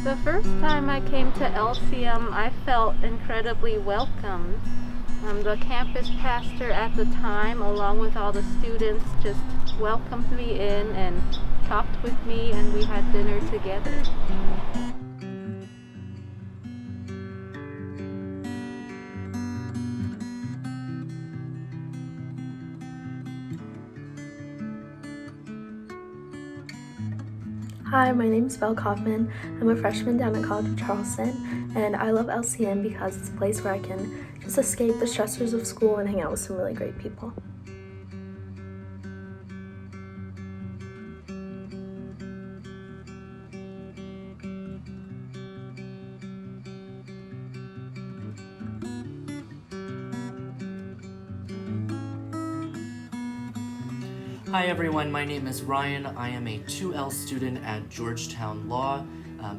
The first time I came to LCM, I felt incredibly welcomed. The campus pastor at the time, along with all the students, just welcomed me in and talked with me, and we had dinner together. Hi, my name is Belle Kaufman. I'm a freshman down at College of Charleston, and I love LCM because it's a place where I can just escape the stressors of school and hang out with some really great people. Hi everyone, my name is Ryan. I am a 2L student at Georgetown Law.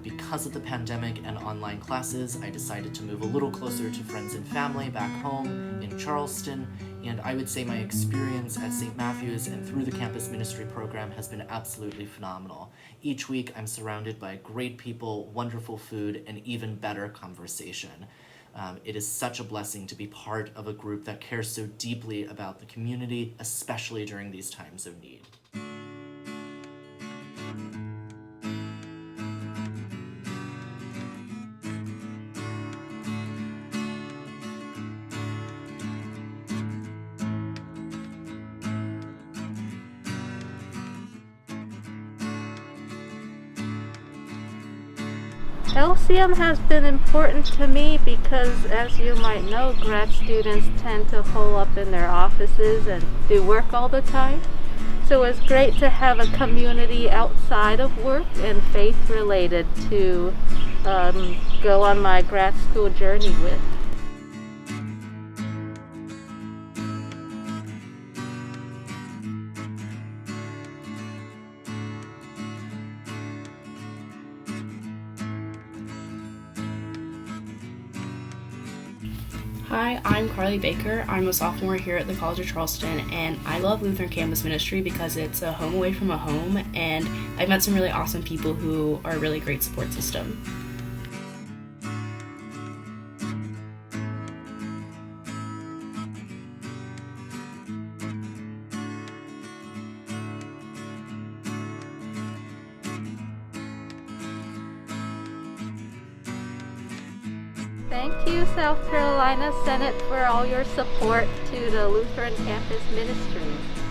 Because of the pandemic and online classes, I decided to move a little closer to friends and family back home in Charleston, and I would say my experience at St. Matthew's and through the campus ministry program has been absolutely phenomenal. Each week I'm surrounded by great people, wonderful food, and even better conversation. It is such a blessing to be part of a group that cares so deeply about the community, especially during these times of need. LCM has been important to me because, as you might know, grad students tend to hole up in their offices and do work all the time. So it's great to have a community outside of work and faith related to go on my grad school journey with. Hi, I'm Carly Baker. I'm a sophomore here at the College of Charleston, and I love Lutheran Campus Ministry because it's a home away from a home, and I've met some really awesome people who are a really great support system. Thank you, South Carolina Senate, for all your support to the Lutheran Campus Ministries.